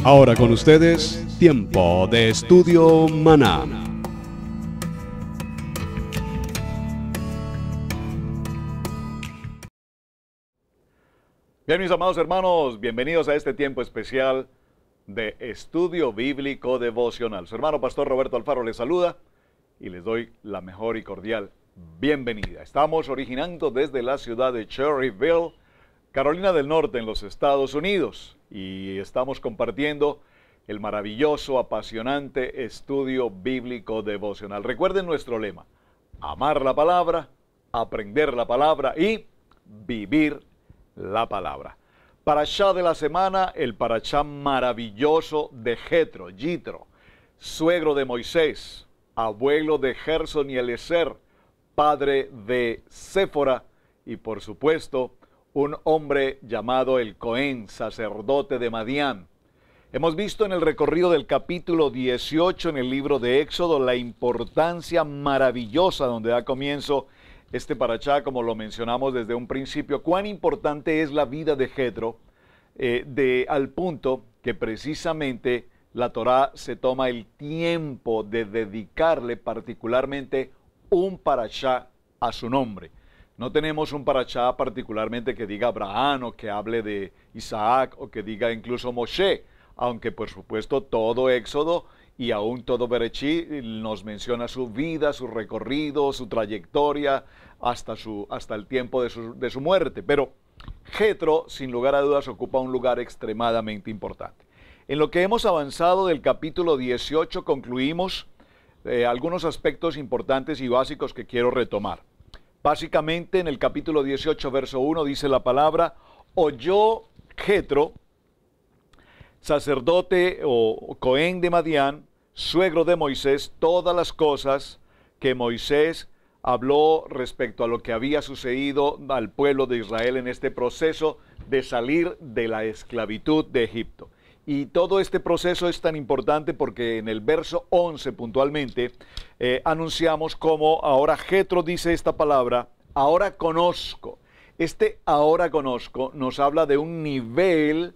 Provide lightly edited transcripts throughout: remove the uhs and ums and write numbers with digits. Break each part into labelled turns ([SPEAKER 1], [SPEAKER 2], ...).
[SPEAKER 1] Ahora con ustedes, Tiempo de Estudio Maná.
[SPEAKER 2] Bien, mis amados hermanos, bienvenidos a este tiempo especial de Estudio Bíblico Devocional. Su hermano Pastor Roberto Alfaro les saluda y les doy la mejor y cordial bienvenida. Estamos originando desde la ciudad de Cherryville, Carolina del Norte, en los Estados Unidos, y estamos compartiendo el maravilloso, apasionante estudio bíblico devocional. Recuerden nuestro lema: amar la palabra, aprender la palabra y vivir la palabra. Parashá de la semana, el parashá maravilloso de Jitro, suegro de Moisés, abuelo de Gerson y Eliezer, padre de Séfora y por supuesto un hombre llamado el Cohen, sacerdote de Madián. Hemos visto en el recorrido del capítulo 18 en el libro de Éxodo la importancia maravillosa donde da comienzo este parashá, como lo mencionamos desde un principio, cuán importante es la vida de Jetro, al punto que precisamente la Torá se toma el tiempo de dedicarle particularmente un parashá a su nombre. No tenemos un parashá particularmente que diga Abraham o que hable de Isaac o que diga incluso Moshe, aunque por supuesto todo Éxodo y aún todo Bereshit nos menciona su vida, su recorrido, su trayectoria hasta el tiempo de su muerte. Pero Jetro, sin lugar a dudas, ocupa un lugar extremadamente importante. En lo que hemos avanzado del capítulo 18 concluimos algunos aspectos importantes y básicos que quiero retomar. Básicamente en el capítulo 18, verso 1 dice la palabra: oyó Jetro, sacerdote o Cohen de Madián, suegro de Moisés, todas las cosas que Moisés habló respecto a lo que había sucedido al pueblo de Israel en este proceso de salir de la esclavitud de Egipto. Y todo este proceso es tan importante porque en el verso 11 puntualmente anunciamos cómo ahora Jetro dice esta palabra: ahora conozco. Este ahora conozco nos habla de un nivel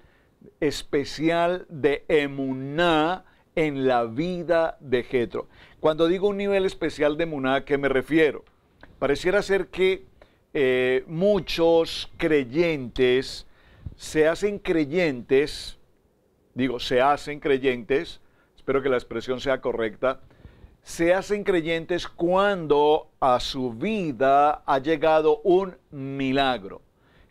[SPEAKER 2] especial de emuná en la vida de Jetro. Cuando digo un nivel especial de emuná, ¿a qué me refiero? Pareciera ser que muchos creyentes se hacen creyentes, espero que la expresión sea correcta, se hacen creyentes cuando a su vida ha llegado un milagro.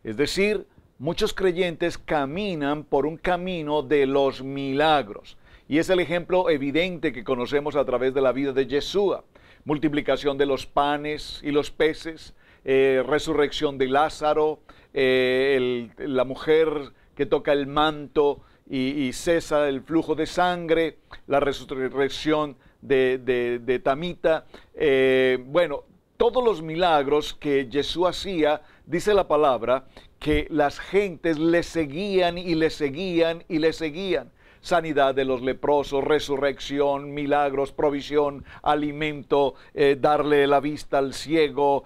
[SPEAKER 2] Es decir, muchos creyentes caminan por un camino de los milagros. Y es el ejemplo evidente que conocemos a través de la vida de Yeshua. Multiplicación de los panes y los peces, resurrección de Lázaro, la mujer que toca el manto y cesa el flujo de sangre, la resurrección de Tamita. Todos los milagros que Jesús hacía, dice la palabra, que las gentes le seguían y le seguían y le seguían. Sanidad de los leprosos, resurrección, milagros, provisión, alimento, darle la vista al ciego,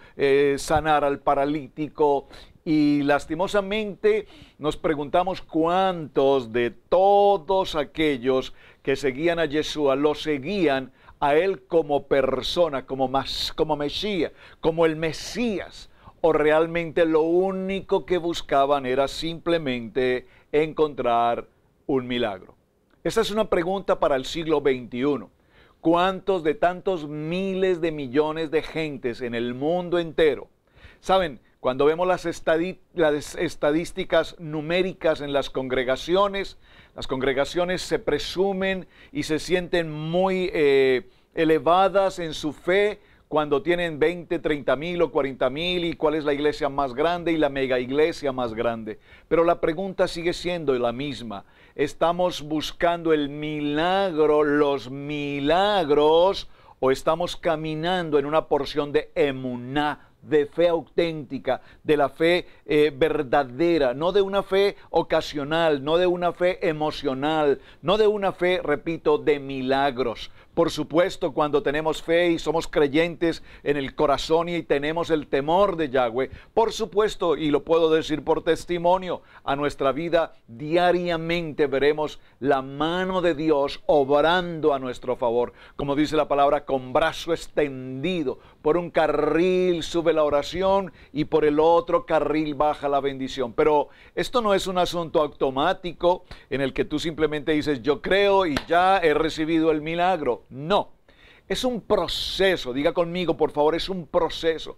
[SPEAKER 2] sanar al paralítico. Y lastimosamente nos preguntamos cuántos de todos aquellos que seguían a Yeshua lo seguían a él como persona, como Mesías, como el Mesías, o realmente lo único que buscaban era simplemente encontrar un milagro. Esa es una pregunta para el siglo XXI. ¿Cuántos de tantos miles de millones de gentes en el mundo entero? Saben, cuando vemos las estadísticas numéricas en las congregaciones se presumen y se sienten muy elevadas en su fe cuando tienen 20, 30 mil o 40 mil, y cuál es la iglesia más grande y la mega iglesia más grande. Pero la pregunta sigue siendo la misma. ¿Estamos buscando el milagro, los milagros, o estamos caminando en una porción de emuná, de fe auténtica, de la fe verdadera, no de una fe ocasional, no de una fe emocional, no de una fe, repito, de milagros? Por supuesto, cuando tenemos fe y somos creyentes en el corazón y tenemos el temor de Yahweh, por supuesto, y lo puedo decir por testimonio, a nuestra vida diariamente veremos la mano de Dios obrando a nuestro favor. Como dice la palabra, con brazo extendido. Por un carril sube la oración y por el otro carril baja la bendición. Pero esto no es un asunto automático en el que tú simplemente dices, yo creo y ya he recibido el milagro. No, es un proceso, diga conmigo por favor, es un proceso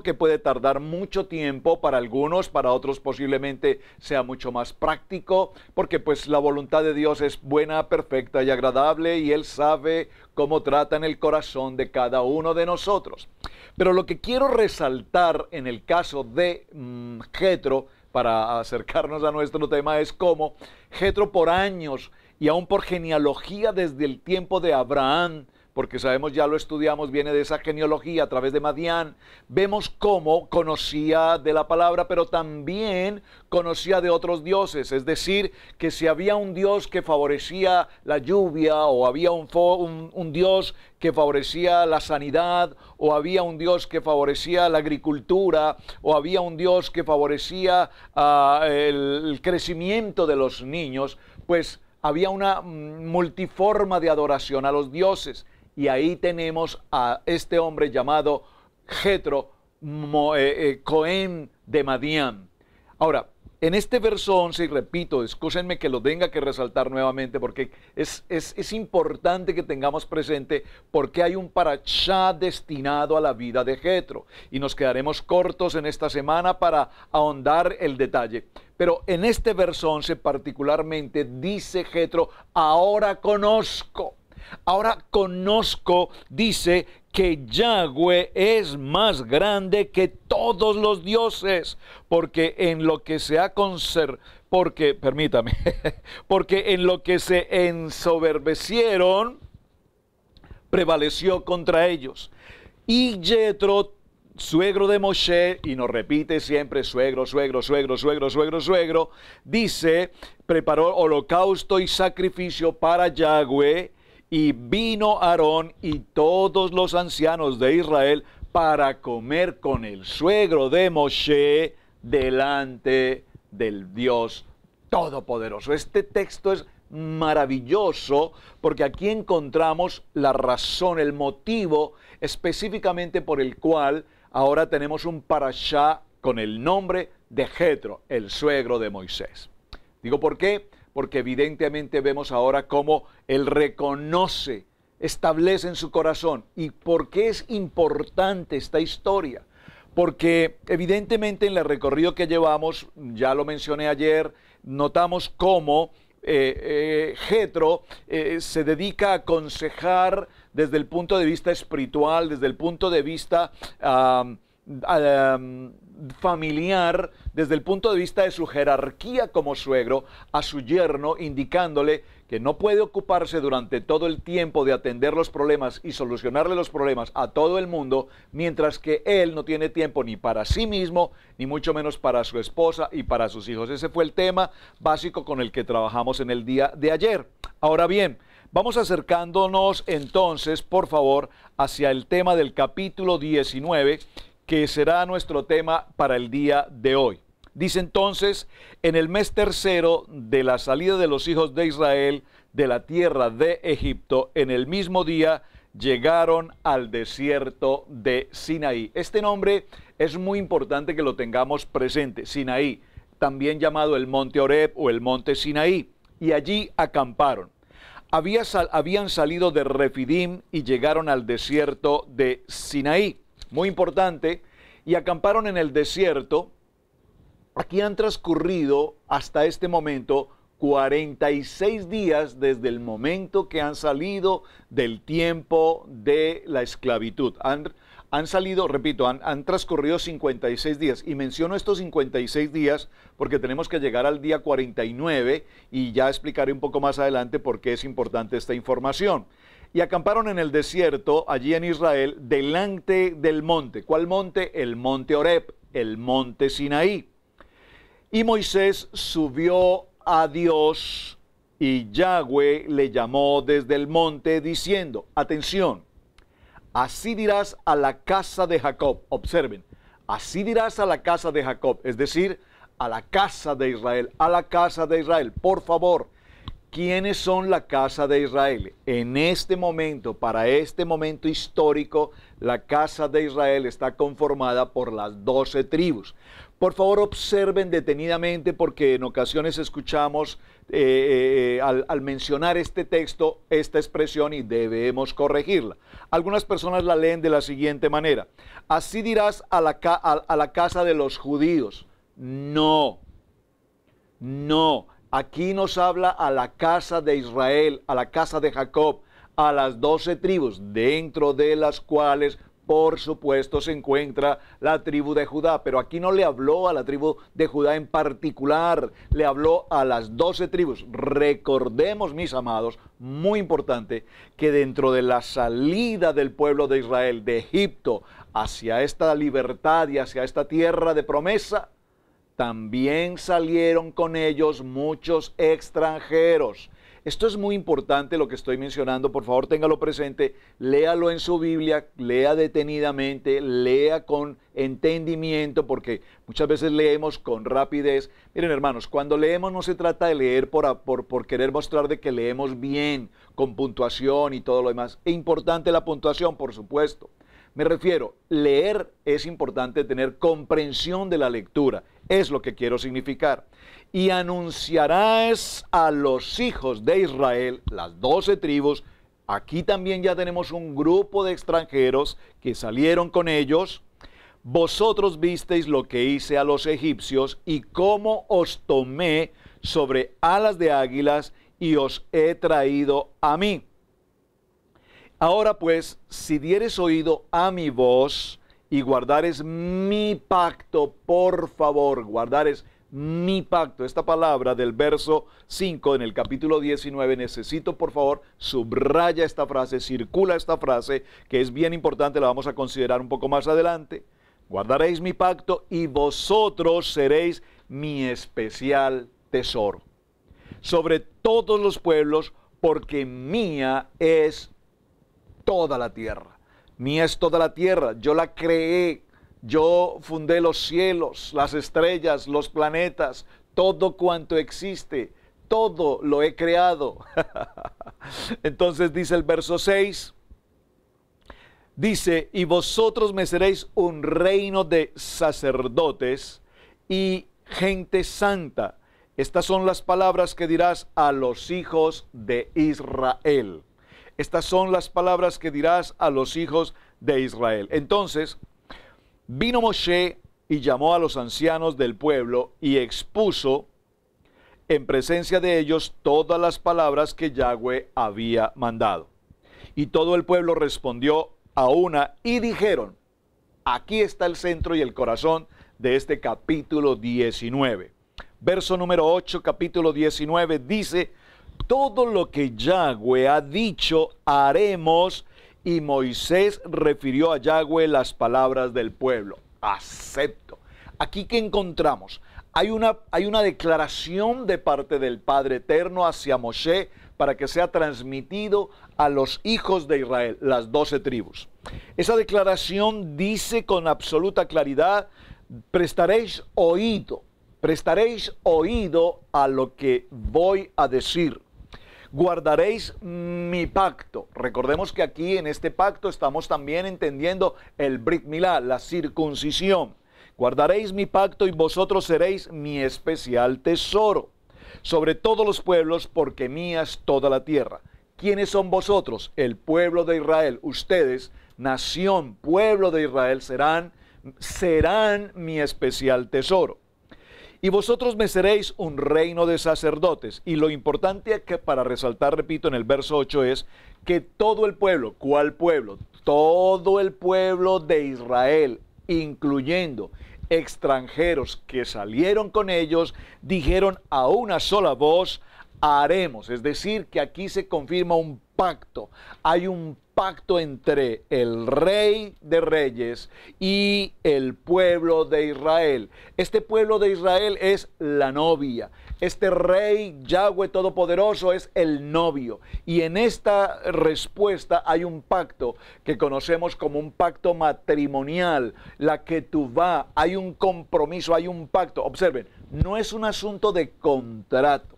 [SPEAKER 2] que puede tardar mucho tiempo para algunos, para otros posiblemente sea mucho más práctico, porque pues la voluntad de Dios es buena, perfecta y agradable y Él sabe cómo trata en el corazón de cada uno de nosotros. Pero lo que quiero resaltar en el caso de Jetro, para acercarnos a nuestro tema, es cómo Jetro por años y aún por genealogía desde el tiempo de Abraham, porque sabemos, ya lo estudiamos, viene de esa genealogía a través de Madián, vemos cómo conocía de la palabra, pero también conocía de otros dioses, es decir, que si había un dios que favorecía la lluvia, o había un dios que favorecía la sanidad, o había un dios que favorecía la agricultura, o había un dios que favorecía el crecimiento de los niños, pues había una multiforma de adoración a los dioses. Y ahí tenemos a este hombre llamado Jetro, Cohen de Madián. Ahora, en este verso 11, y repito, excúsenme que lo tenga que resaltar nuevamente, porque es importante que tengamos presente por qué hay un parashá destinado a la vida de Jetro. Y nos quedaremos cortos en esta semana para ahondar el detalle. Pero en este verso 11 particularmente dice Jetro, ahora conozco, dice que Yahweh es más grande que todos los dioses, porque en lo que se ensoberbecieron, prevaleció contra ellos. Y Jetro, suegro de Moshe, y nos repite siempre suegro, dice, preparó holocausto y sacrificio para Yahweh, y vino Aarón y todos los ancianos de Israel para comer con el suegro de Moshe delante del Dios Todopoderoso. Este texto es maravilloso porque aquí encontramos la razón, el motivo específicamente por el cual ahora tenemos un parashá con el nombre de Jetro, el suegro de Moisés. Digo, ¿por qué? Porque evidentemente vemos ahora cómo él reconoce, establece en su corazón. ¿Y por qué es importante esta historia? Porque evidentemente en el recorrido que llevamos, ya lo mencioné ayer, notamos cómo Jetro se dedica a aconsejar desde el punto de vista espiritual, desde el punto de vista familiar, desde el punto de vista de su jerarquía como suegro, a su yerno, indicándole que no puede ocuparse durante todo el tiempo de atender los problemas y solucionarle los problemas a todo el mundo, mientras que él no tiene tiempo ni para sí mismo, ni mucho menos para su esposa y para sus hijos. Ese fue el tema básico con el que trabajamos en el día de ayer. Ahora bien, vamos acercándonos entonces, por favor, hacia el tema del capítulo 19, que será nuestro tema para el día de hoy. Dice entonces, en el mes tercero de la salida de los hijos de Israel de la tierra de Egipto, en el mismo día llegaron al desierto de Sinaí. Este nombre es muy importante que lo tengamos presente, Sinaí, también llamado el monte Horeb o el monte Sinaí, y allí acamparon. Habían salido de Refidim y llegaron al desierto de Sinaí. Muy importante, y acamparon en el desierto. Aquí han transcurrido hasta este momento 46 días desde el momento que han salido del tiempo de la esclavitud. Han salido, repito, han transcurrido 56 días. Y menciono estos 56 días porque tenemos que llegar al día 49 y ya explicaré un poco más adelante por qué es importante esta información. Y acamparon en el desierto, allí en Israel, delante del monte. ¿Cuál monte? El monte Horeb, el monte Sinaí. Y Moisés subió a Dios Y Yahweh le llamó desde el monte diciendo, atención, así dirás a la casa de Jacob. Observen, así dirás a la casa de Jacob, es decir, a la casa de Israel, a la casa de Israel. Por favor, ¿quiénes son la casa de Israel? En este momento, para este momento histórico, la casa de Israel está conformada por las 12 tribus. Por favor, observen detenidamente porque en ocasiones escuchamos al mencionar este texto, esta expresión y debemos corregirla. Algunas personas la leen de la siguiente manera. Así dirás a la casa de los judíos. No, no. Aquí nos habla a la casa de Israel, a la casa de Jacob, a las 12 tribus, dentro de las cuales, por supuesto, se encuentra la tribu de Judá. Pero aquí no le habló a la tribu de Judá en particular, le habló a las 12 tribus. Recordemos, mis amados, muy importante, que dentro de la salida del pueblo de Israel de Egipto hacia esta libertad y hacia esta tierra de promesa, también salieron con ellos muchos extranjeros. Esto es muy importante lo que estoy mencionando, por favor téngalo presente, léalo en su Biblia, lea detenidamente, lea con entendimiento, porque muchas veces leemos con rapidez. Miren hermanos, cuando leemos no se trata de leer por querer mostrar de que leemos bien, con puntuación y todo lo demás. Es importante la puntuación, por supuesto. Me refiero, leer es importante, tener comprensión de la lectura, es lo que quiero significar. Y anunciarás a los hijos de Israel, las 12 tribus, aquí también ya tenemos un grupo de extranjeros que salieron con ellos. Vosotros visteis lo que hice a los egipcios y cómo os tomé sobre alas de águilas y os he traído a mí. Ahora pues, si dieres oído a mi voz y guardares mi pacto, por favor, guardares mi pacto. Esta palabra del verso 5 en el capítulo 19, necesito por favor, subraya esta frase, circula esta frase, que es bien importante, la vamos a considerar un poco más adelante. Guardaréis mi pacto y vosotros seréis mi especial tesoro sobre todos los pueblos, porque mía es toda la tierra. Mía es toda la tierra, yo la creé, yo fundé los cielos, las estrellas, los planetas, todo cuanto existe, todo lo he creado. Entonces dice el verso 6, dice, y vosotros me seréis un reino de sacerdotes y gente santa. Estas son las palabras que dirás a los hijos de Israel. Estas son las palabras que dirás a los hijos de Israel. Entonces, vino Moshe y llamó a los ancianos del pueblo y expuso en presencia de ellos todas las palabras que Yahweh había mandado. Y todo el pueblo respondió a una y dijeron, aquí está el centro y el corazón de este capítulo 19. Verso número 8, capítulo 19, dice, todo lo que Yahweh ha dicho haremos. Y Moisés refirió a Yahweh las palabras del pueblo. Acepto. Aquí que encontramos, hay una declaración de parte del Padre Eterno hacia Moshe para que sea transmitido a los hijos de Israel, las 12 tribus. Esa declaración dice con absoluta claridad, prestaréis oído a lo que voy a decir. Guardaréis mi pacto. Recordemos que aquí en este pacto estamos también entendiendo el Brit Milá, la circuncisión. Guardaréis mi pacto y vosotros seréis mi especial tesoro sobre todos los pueblos, porque mía es toda la tierra. ¿Quiénes son vosotros? El pueblo de Israel. Ustedes, nación, pueblo de Israel, serán mi especial tesoro. Y vosotros me seréis un reino de sacerdotes. Y lo importante que para resaltar, repito, en el verso 8 es que todo el pueblo, ¿cuál pueblo? Todo el pueblo de Israel, incluyendo extranjeros que salieron con ellos, dijeron a una sola voz, haremos. Es decir, que aquí se confirma un pacto. Hay un pacto entre el Rey de Reyes y el pueblo de Israel. Este pueblo de Israel es la novia. Este Rey Yahweh Todopoderoso es el novio. Y en esta respuesta hay un pacto que conocemos como un pacto matrimonial. La ketubá, hay un compromiso, hay un pacto. Observen, no es un asunto de contrato.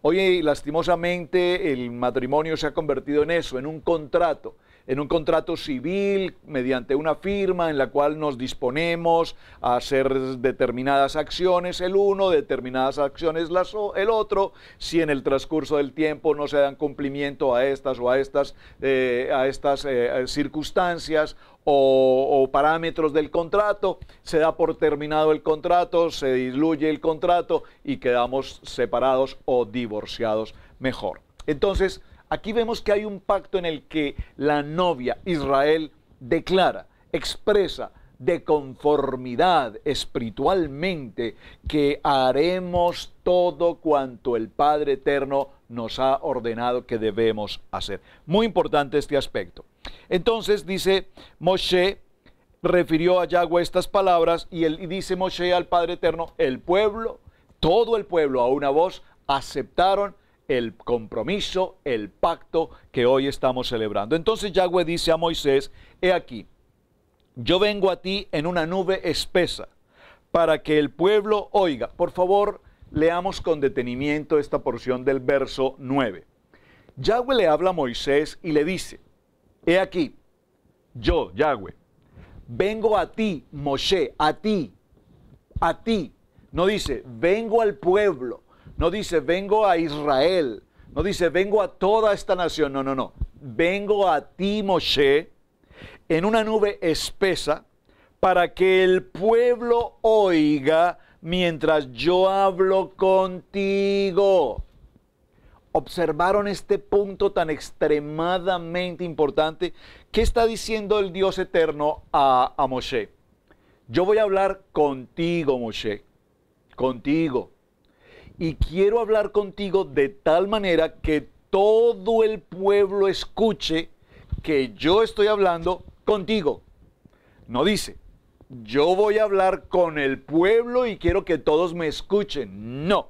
[SPEAKER 2] Hoy, lastimosamente, el matrimonio se ha convertido en eso, en un contrato civil, mediante una firma en la cual nos disponemos a hacer determinadas acciones el uno, determinadas acciones el otro. Si en el transcurso del tiempo no se dan cumplimiento a estas circunstancias o parámetros del contrato, se da por terminado el contrato, se diluye el contrato y quedamos separados o divorciados mejor. Entonces, aquí vemos que hay un pacto en el que la novia Israel declara, expresa de conformidad espiritualmente que haremos todo cuanto el Padre Eterno nos ha ordenado que debemos hacer. Muy importante este aspecto. Entonces dice Moshe, refirió a Yahweh estas palabras y dice Moshe al Padre Eterno, el pueblo, todo el pueblo a una voz aceptaron el compromiso, el pacto que hoy estamos celebrando. Entonces Yahweh dice a Moisés, he aquí, yo vengo a ti en una nube espesa para que el pueblo oiga. Por favor, leamos con detenimiento esta porción del verso 9. Yahweh le habla a Moisés y le dice, he aquí, yo, Yahweh, vengo a ti, Moshe, a ti. No dice, vengo al pueblo. No dice, vengo a Israel. No dice, vengo a toda esta nación. No. Vengo a ti, Moshe, en una nube espesa, para que el pueblo oiga mientras yo hablo contigo. ¿Observaron este punto tan extremadamente importante? ¿Qué está diciendo el Dios eterno a Moshe? Yo voy a hablar contigo, Moshe, contigo. Y quiero hablar contigo de tal manera que todo el pueblo escuche que yo estoy hablando contigo. No dice, yo voy a hablar con el pueblo y quiero que todos me escuchen. No,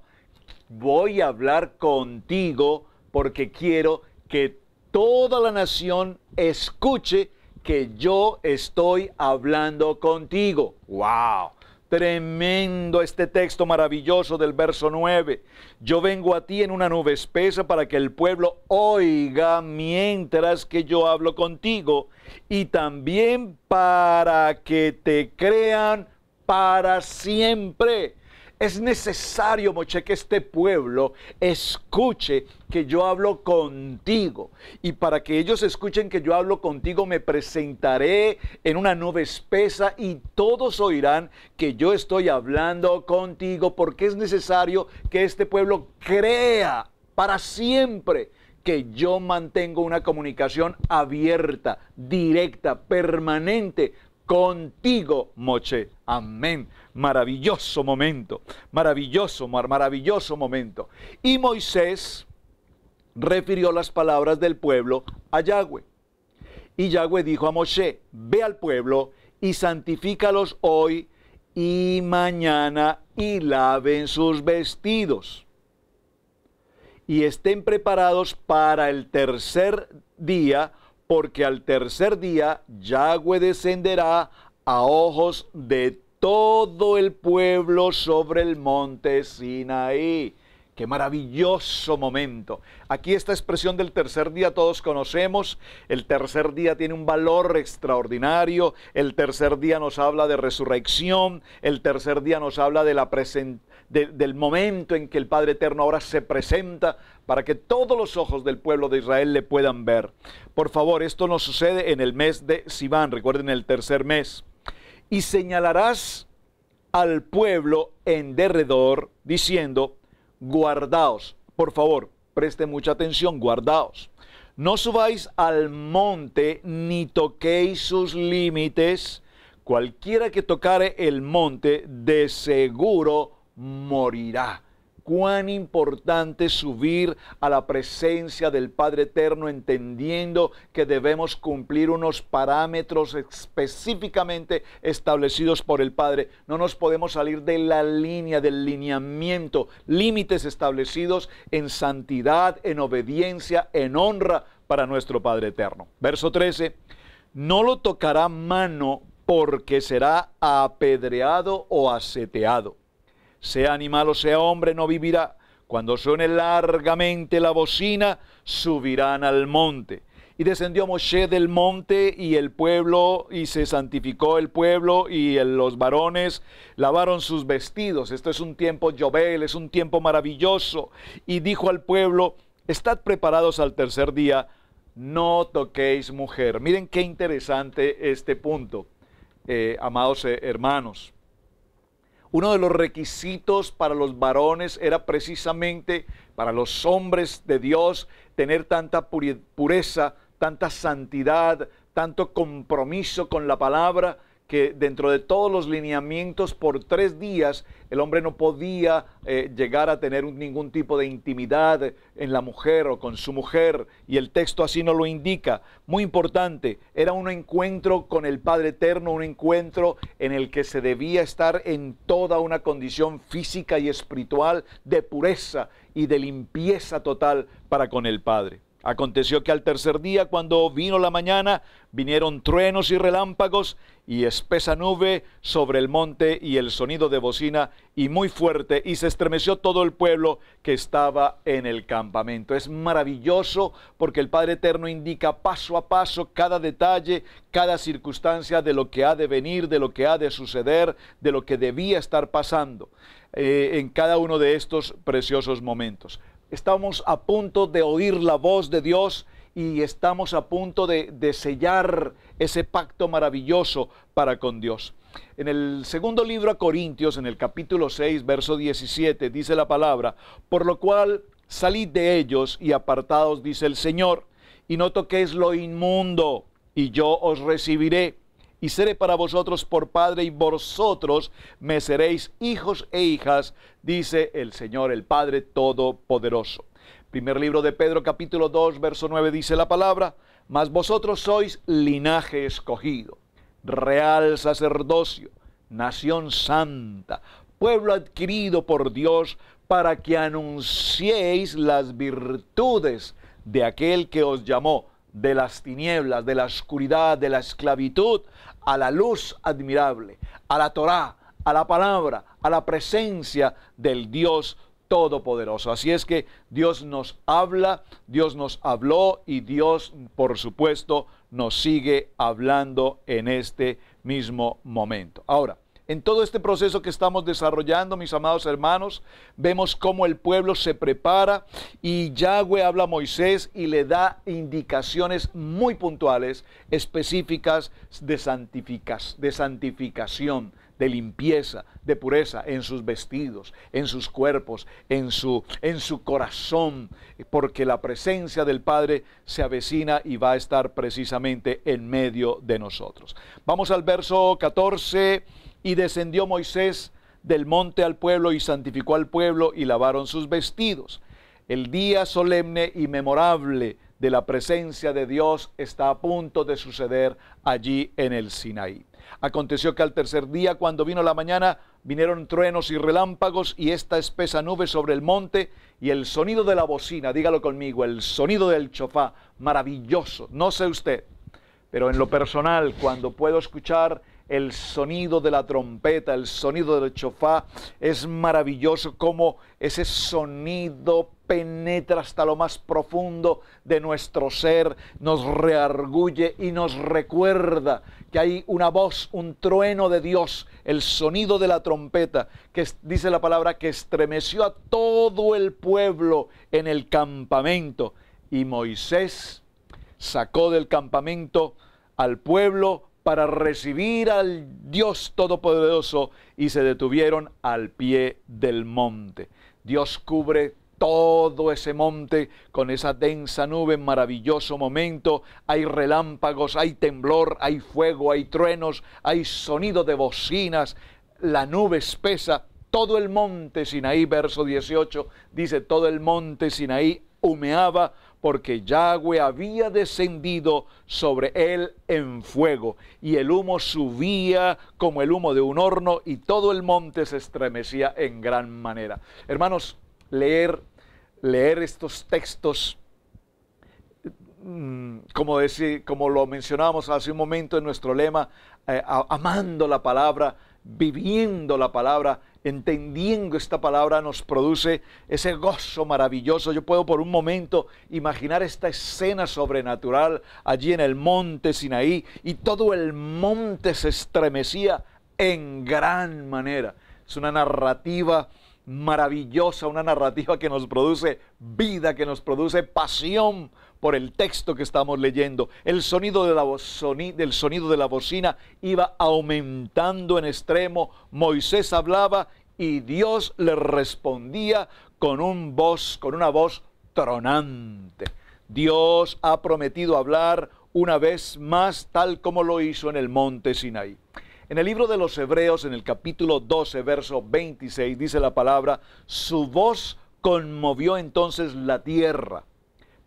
[SPEAKER 2] voy a hablar contigo porque quiero que toda la nación escuche que yo estoy hablando contigo. ¡Wow! Tremendo este texto maravilloso del verso 9. Yo vengo a ti en una nube espesa para que el pueblo oiga mientras que yo hablo contigo y también para que te crean para siempre. Es necesario, Moshe, que este pueblo escuche que yo hablo contigo. Y para que ellos escuchen que yo hablo contigo, me presentaré en una nube espesa y todos oirán que yo estoy hablando contigo, porque es necesario que este pueblo crea para siempre que yo mantengo una comunicación abierta, directa, permanente contigo, Moshe. Amén. Maravilloso momento, maravilloso momento. Y Moisés refirió las palabras del pueblo a Yahweh. Y Yahweh dijo a Moshe, ve al pueblo y santifícalos hoy y mañana y laven sus vestidos. Y estén preparados para el tercer día, porque al tercer día Yahweh descenderá a ojos de todo el pueblo sobre el monte Sinaí. ¡Qué maravilloso momento! Aquí esta expresión del tercer día todos conocemos. El tercer día tiene un valor extraordinario. El tercer día nos habla de resurrección. El tercer día nos habla de del momento en que el Padre Eterno ahora se presenta para que todos los ojos del pueblo de Israel le puedan ver. Por favor, esto nos sucede en el mes de Sivan. Recuerden, el tercer mes. Y señalarás al pueblo en derredor, diciendo, guardaos. Por favor, presten mucha atención, guardaos. No subáis al monte, ni toquéis sus límites. Cualquiera que tocare el monte, de seguro morirá. cuán importante subir a la presencia del Padre Eterno, entendiendo que debemos cumplir unos parámetros específicamente establecidos por el Padre. No nos podemos salir de la línea, del lineamiento, límites establecidos en santidad, en obediencia, en honra para nuestro Padre Eterno. Verso 13, no lo tocará mano porque será apedreado o aseteado. Sea animal o sea hombre, no vivirá. Cuando suene largamente la bocina, subirán al monte. Y descendió Moshe del monte y el pueblo, y se santificó el pueblo, y los varones lavaron sus vestidos. Esto es un tiempo Yobel, es un tiempo maravilloso. Y dijo al pueblo, estad preparados al tercer día, no toquéis mujer. Miren qué interesante este punto, amados hermanos. Uno de los requisitos para los varones era precisamente para los hombres de Dios tener tanta pureza, tanta santidad, tanto compromiso con la palabra, que dentro de todos los lineamientos por 3 días el hombre no podía llegar a tener ningún tipo de intimidad en la mujer o con su mujer, y el texto así nos lo indica. Muy importante, era un encuentro con el Padre Eterno, un encuentro en el que se debía estar en toda una condición física y espiritual de pureza y de limpieza total para con el Padre. Aconteció que al tercer día, cuando vino la mañana, vinieron truenos y relámpagos y espesa nube sobre el monte y el sonido de bocina y muy fuerte, y se estremeció todo el pueblo que estaba en el campamento. Es maravilloso porque el Padre Eterno indica paso a paso cada detalle, cada circunstancia de lo que ha de venir, de lo que ha de suceder, de lo que debía estar pasando en cada uno de estos preciosos momentos. Estamos a punto de oír la voz de Dios y estamos a punto de sellar ese pacto maravilloso para con Dios. En el segundo libro a Corintios, en el capítulo 6, verso 17, dice la palabra, por lo cual salid de ellos y apartaos, dice el Señor, y no toquéis lo inmundo, y yo os recibiré, y seré para vosotros por Padre, y vosotros me seréis hijos e hijas, dice el Señor, el Padre Todopoderoso. Primer libro de Pedro, capítulo 2, verso 9, dice la palabra, mas vosotros sois linaje escogido, real sacerdocio, nación santa, pueblo adquirido por Dios, para que anunciéis las virtudes de aquel que os llamó de las tinieblas, de la oscuridad, de la esclavitud, a la luz admirable, a la Torá, a la palabra, a la presencia del Dios Todopoderoso. Así es que Dios nos habla, Dios nos habló y Dios, por supuesto, nos sigue hablando en este mismo momento. Ahora, en todo este proceso que estamos desarrollando, mis amados hermanos, vemos cómo el pueblo se prepara y Yahweh habla a Moisés y le da indicaciones muy puntuales, específicas de santificación, de limpieza, de pureza en sus vestidos, en sus cuerpos, en su corazón, porque la presencia del Padre se avecina y va a estar precisamente en medio de nosotros. Vamos al verso 14. Y descendió Moisés del monte al pueblo y santificó al pueblo y lavaron sus vestidos. El día solemne y memorable de la presencia de Dios está a punto de suceder allí en el Sinaí. Aconteció que al tercer día, cuando vino la mañana, vinieron truenos y relámpagos y esta espesa nube sobre el monte y el sonido de la bocina, dígalo conmigo, el sonido del chofá, maravilloso. No sé usted, pero en lo personal, cuando puedo escuchar el sonido de la trompeta, el sonido del chofá, es maravilloso como ese sonido penetra hasta lo más profundo de nuestro ser, nos reargulle y nos recuerda que hay una voz, un trueno de Dios, el sonido de la trompeta, que dice la palabra que estremeció a todo el pueblo en el campamento. Y Moisés sacó del campamento al pueblo para recibir al Dios Todopoderoso y se detuvieron al pie del monte. Dios cubre todo ese monte con esa densa nube, maravilloso momento. Hay relámpagos, hay temblor, hay fuego, hay truenos, hay sonido de bocinas, la nube espesa todo el monte Sinaí, verso 18, dice, todo el monte Sinaí humeaba porque Yahweh había descendido sobre él en fuego, y el humo subía como el humo de un horno, y todo el monte se estremecía en gran manera. Hermanos, leer estos textos, como lo mencionábamos hace un momento en nuestro lema, amando la palabra, viviendo la palabra, entendiendo esta palabra, nos produce ese gozo maravilloso. Yo puedo por un momento imaginar esta escena sobrenatural allí en el monte Sinaí, y todo el monte se estremecía en gran manera. Es una narrativa maravillosa, una narrativa que nos produce vida, que nos produce pasión por el texto que estamos leyendo. El sonido del sonido de la bocina iba aumentando en extremo. Moisés hablaba y Dios le respondía con una voz tronante. Dios ha prometido hablar una vez más, tal como lo hizo en el monte Sinaí. En el libro de los Hebreos, en el capítulo 12, verso 26, dice la palabra: su voz conmovió entonces la tierra,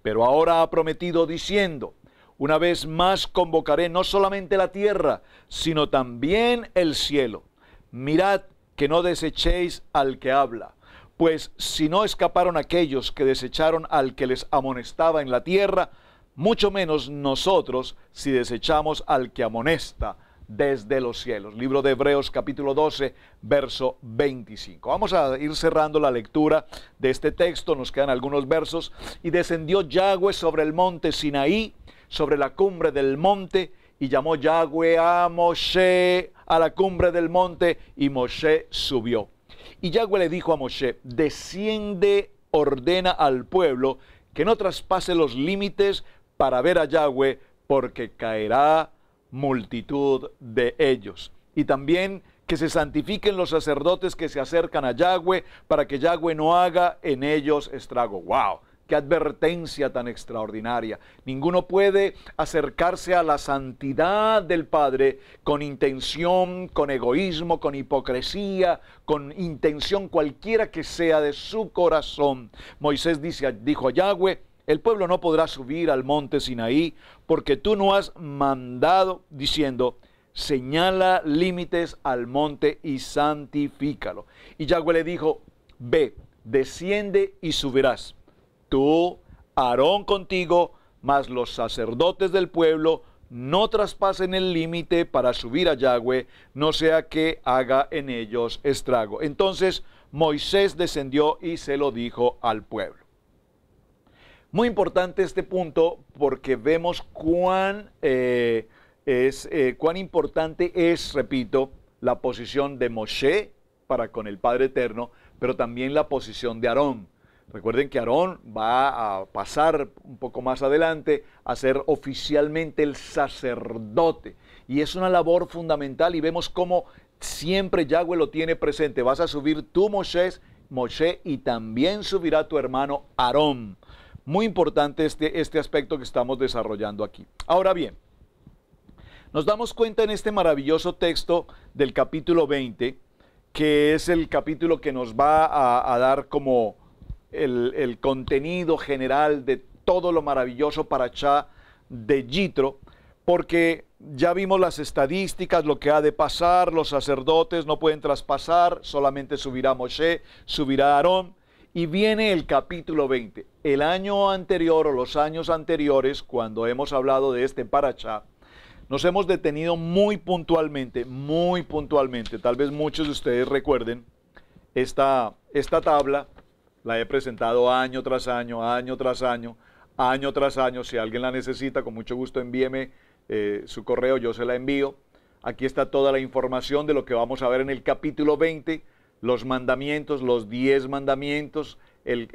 [SPEAKER 2] pero ahora ha prometido diciendo: una vez más convocaré no solamente la tierra, sino también el cielo. Mirad que no desechéis al que habla, pues si no escaparon aquellos que desecharon al que les amonestaba en la tierra, mucho menos nosotros si desechamos al que amonesta desde los cielos. Libro de Hebreos capítulo 12, verso 25. Vamos a ir cerrando la lectura de este texto, nos quedan algunos versos. Y descendió Yahweh sobre el monte Sinaí, sobre la cumbre del monte, y llamó Yahweh a Moshe a la cumbre del monte, y Moshe subió. Y Yahweh le dijo a Moshe: desciende, ordena al pueblo que no traspase los límites para ver a Yahweh, porque caerá multitud de ellos. Y también que se santifiquen los sacerdotes que se acercan a Yahweh, para que Yahweh no haga en ellos estrago. ¡Wow! ¡Qué advertencia tan extraordinaria! Ninguno puede acercarse a la santidad del Padre con intención, con egoísmo, con hipocresía, con intención cualquiera que sea de su corazón. Moisés dijo a Yahweh: el pueblo no podrá subir al monte Sinaí, porque tú no has mandado, diciendo: señala límites al monte y santifícalo. Y Yahweh le dijo: ve, desciende y subirás, tú, Aarón contigo, mas los sacerdotes del pueblo no traspasen el límite para subir a Yahweh, no sea que haga en ellos estrago. Entonces Moisés descendió y se lo dijo al pueblo. Muy importante este punto, porque vemos cuán importante es, repito, la posición de Moshe para con el Padre Eterno, pero también la posición de Aarón. Recuerden que Aarón va a pasar un poco más adelante a ser oficialmente el sacerdote, y es una labor fundamental, y vemos cómo siempre Yahweh lo tiene presente. Vas a subir tú, Moshe, y también subirá tu hermano Aarón. Muy importante este aspecto que estamos desarrollando aquí. Ahora bien, nos damos cuenta en este maravilloso texto del capítulo 20, que es el capítulo que nos va a dar como el contenido general de todo lo maravilloso parashá de Yitro, porque ya vimos las estadísticas, lo que ha de pasar. Los sacerdotes no pueden traspasar, solamente subirá Moshe, subirá Aarón. Y viene el capítulo 20. El año anterior o los años anteriores, cuando hemos hablado de este parashá, nos hemos detenido muy puntualmente, tal vez muchos de ustedes recuerden, esta tabla la he presentado año tras año, año tras año, año tras año. Si alguien la necesita, con mucho gusto envíeme su correo, yo se la envío. Aquí está toda la información de lo que vamos a ver en el capítulo 20, los mandamientos, los 10 mandamientos, el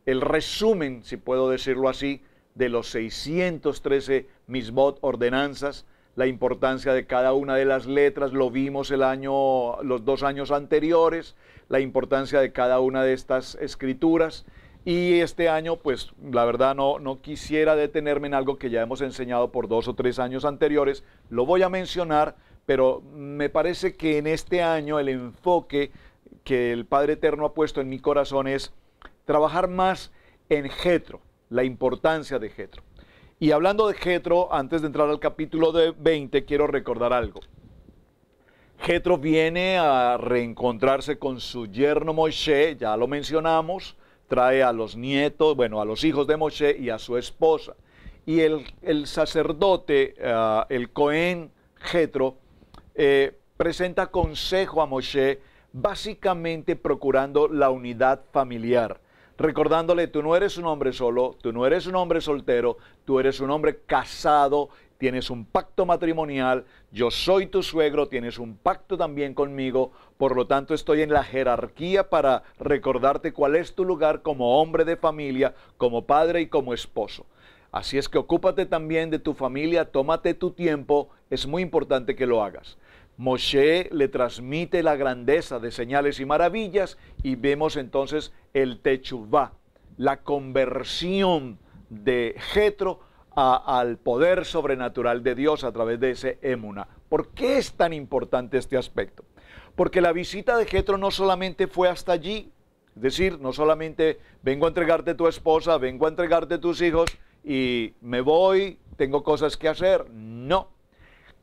[SPEAKER 2] resumen, si puedo decirlo así, de los 613 misbot, ordenanzas, la importancia de cada una de las letras. Lo vimos los 2 años anteriores, la importancia de cada una de estas escrituras. Y este año, pues la verdad no quisiera detenerme en algo que ya hemos enseñado por 2 o 3 años anteriores. Lo voy a mencionar, pero me parece que en este año el enfoque que el Padre Eterno ha puesto en mi corazón es trabajar más en Jetro, la importancia de Jetro. Y hablando de Jetro, antes de entrar al capítulo 20, quiero recordar algo. Jetro viene a reencontrarse con su yerno Moshe, ya lo mencionamos, trae a los nietos, bueno, a los hijos de Moshe y a su esposa. Y el sacerdote, el Cohen Jetro, presenta consejo a Moshe, básicamente procurando la unidad familiar, recordándole: tú no eres un hombre solo, tú no eres un hombre soltero, tú eres un hombre casado, tienes un pacto matrimonial, yo soy tu suegro, tienes un pacto también conmigo, por lo tanto estoy en la jerarquía para recordarte cuál es tu lugar como hombre de familia, como padre y como esposo. Así es que ocúpate también de tu familia, tómate tu tiempo, es muy importante que lo hagas. Moshe le transmite la grandeza de señales y maravillas y vemos entonces el techuvá, la conversión de Jetro al poder sobrenatural de Dios a través de ese émuna. ¿Por qué es tan importante este aspecto? Porque la visita de Jetro no solamente fue hasta allí, es decir, no solamente vengo a entregarte tu esposa, vengo a entregarte tus hijos y me voy, tengo cosas que hacer. No.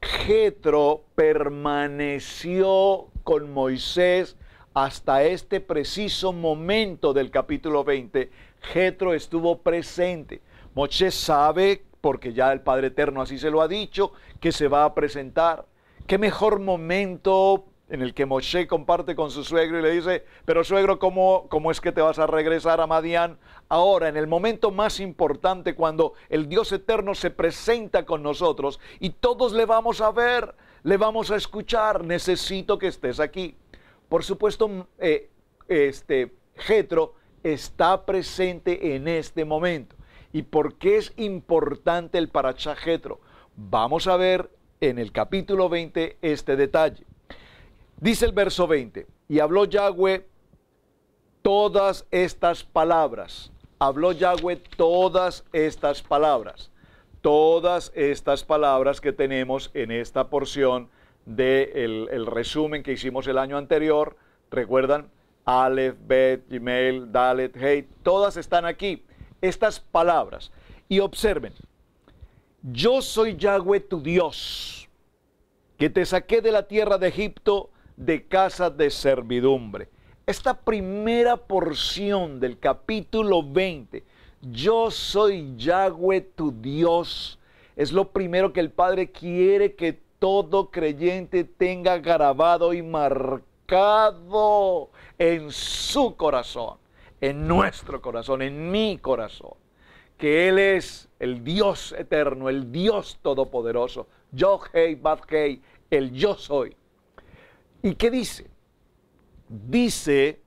[SPEAKER 2] Jetro permaneció con Moisés hasta este preciso momento del capítulo 20. Jetro estuvo presente. Moshe sabe, porque ya el Padre Eterno así se lo ha dicho, que se va a presentar. ¿Qué mejor momento en el que Moshe comparte con su suegro y le dice: pero suegro, ¿cómo es que te vas a regresar a Madián? Ahora, en el momento más importante, cuando el Dios Eterno se presenta con nosotros y todos le vamos a ver, le vamos a escuchar, necesito que estés aquí. Por supuesto, Jetro está presente en este momento. ¿Y por qué es importante el Parashá Jetro? Vamos a ver en el capítulo 20 este detalle. Dice el verso 20: y habló Yahweh todas estas palabras. Habló Yahweh todas estas palabras. Todas estas palabras que tenemos en esta porción del resumen que hicimos el año anterior. ¿Recuerdan? Aleph, Bet, Gimel, Dalet, Hey. Todas están aquí. Estas palabras. Y observen. Yo soy Yahweh tu Dios, que te saqué de la tierra de Egipto, de casa de servidumbre. Esta primera porción del capítulo 20, yo soy Yahweh tu Dios, es lo primero que el Padre quiere que todo creyente tenga grabado y marcado en su corazón, en nuestro corazón, en mi corazón, que Él es el Dios eterno, el Dios todopoderoso, Yod-Hei, Vav-Hei, el yo soy. ¿Y qué dice? Dice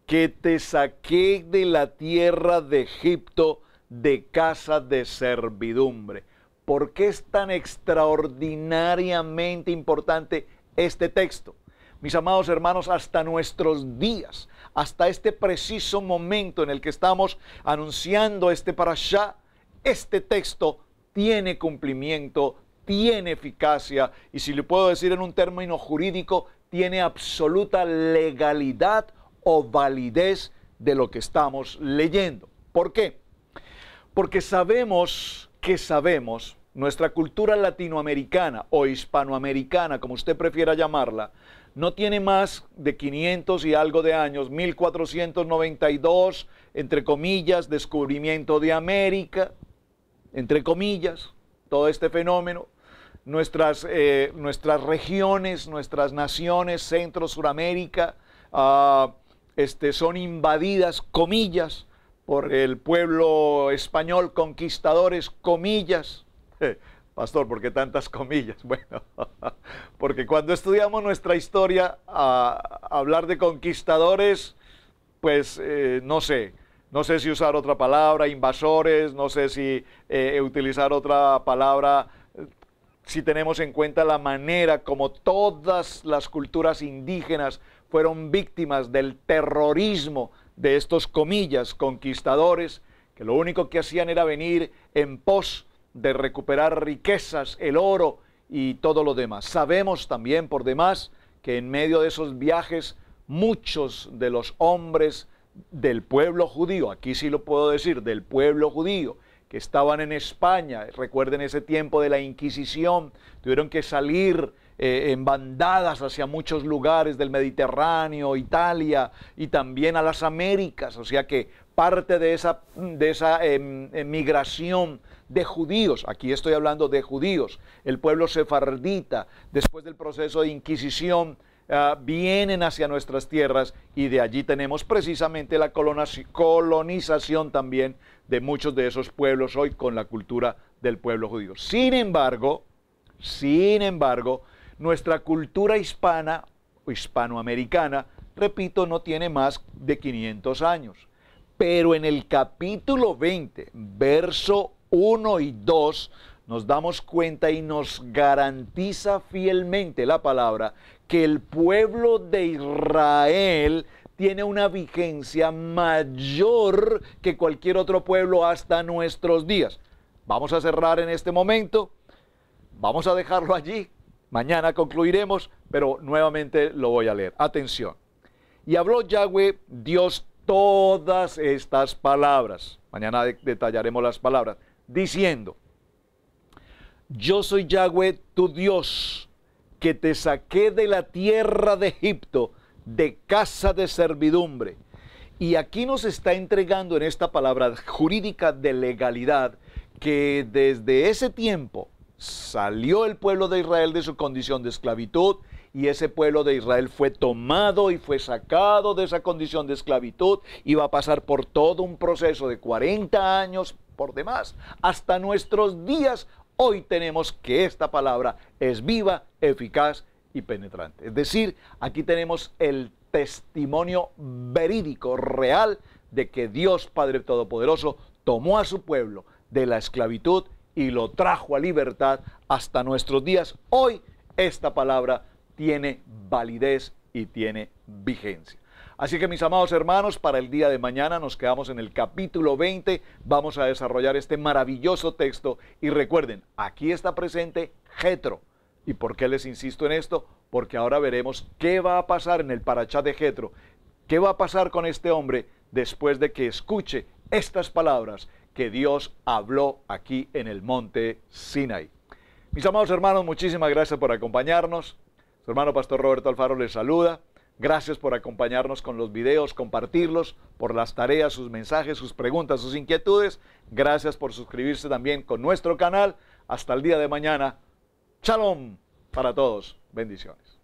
[SPEAKER 2] que te saqué de la tierra de Egipto, de casa de servidumbre. ¿Por qué es tan extraordinariamente importante este texto? Mis amados hermanos, hasta nuestros días, hasta este preciso momento en el que estamos anunciando este parashá, este texto tiene cumplimiento, tiene eficacia, y si le puedo decir en un término jurídico, tiene absoluta legalidad o validez de lo que estamos leyendo. ¿Por qué? Porque sabemos, nuestra cultura latinoamericana o hispanoamericana, como usted prefiera llamarla, no tiene más de 500 y algo de años, 1492, entre comillas, descubrimiento de América, entre comillas, todo este fenómeno. Nuestras regiones, nuestras naciones, Centro, Suramérica, son invadidas, comillas, por el pueblo español, conquistadores, comillas. Pastor, ¿por qué tantas comillas? Bueno, porque cuando estudiamos nuestra historia, hablar de conquistadores, pues no sé si usar otra palabra, invasores, no sé si utilizar otra palabra, si tenemos en cuenta la manera como todas las culturas indígenas fueron víctimas del terrorismo de estos, comillas, conquistadores, que lo único que hacían era venir en pos de recuperar riquezas, el oro y todo lo demás. Sabemos también por demás que en medio de esos viajes muchos de los hombres del pueblo judío, aquí sí lo puedo decir, del pueblo judío, que estaban en España, recuerden ese tiempo de la Inquisición, tuvieron que salir en bandadas hacia muchos lugares del Mediterráneo, Italia y también a las Américas, o sea que parte de esa migración de judíos, aquí estoy hablando de judíos, el pueblo sefardita, después del proceso de Inquisición, vienen hacia nuestras tierras y de allí tenemos precisamente la colonización también de muchos de esos pueblos hoy con la cultura del pueblo judío. Sin embargo, nuestra cultura hispana o hispanoamericana, repito, no tiene más de 500 años. Pero en el capítulo 20, verso 1 y 2, nos damos cuenta y nos garantiza fielmente la palabra que el pueblo de Israel tiene una vigencia mayor que cualquier otro pueblo hasta nuestros días. Vamos a cerrar en este momento, vamos a dejarlo allí, mañana concluiremos, pero nuevamente lo voy a leer. Atención. Y habló Yahweh Dios todas estas palabras, mañana detallaremos las palabras, diciendo: yo soy Yahweh tu Dios, que te saqué de la tierra de Egipto, de casa de servidumbre. Y aquí nos está entregando en esta palabra jurídica de legalidad que desde ese tiempo salió el pueblo de Israel de su condición de esclavitud y ese pueblo de Israel fue tomado y fue sacado de esa condición de esclavitud y va a pasar por todo un proceso de 40 años por demás hasta nuestros días. Hoy tenemos que esta palabra es viva, eficaz y penetrante. Es decir, aquí tenemos el testimonio verídico, real, de que Dios Padre Todopoderoso tomó a su pueblo de la esclavitud y lo trajo a libertad hasta nuestros días. Hoy esta palabra tiene validez y tiene vigencia. Así que mis amados hermanos, para el día de mañana nos quedamos en el capítulo 20, vamos a desarrollar este maravilloso texto y recuerden, aquí está presente Jetro. ¿Y por qué les insisto en esto? Porque ahora veremos qué va a pasar en el parashá de Jetro, qué va a pasar con este hombre después de que escuche estas palabras que Dios habló aquí en el monte Sinaí. Mis amados hermanos, muchísimas gracias por acompañarnos. Su hermano Pastor Roberto Alfaro les saluda. Gracias por acompañarnos con los videos, compartirlos, por las tareas, sus mensajes, sus preguntas, sus inquietudes. Gracias por suscribirse también con nuestro canal. Hasta el día de mañana. Shalom para todos. Bendiciones.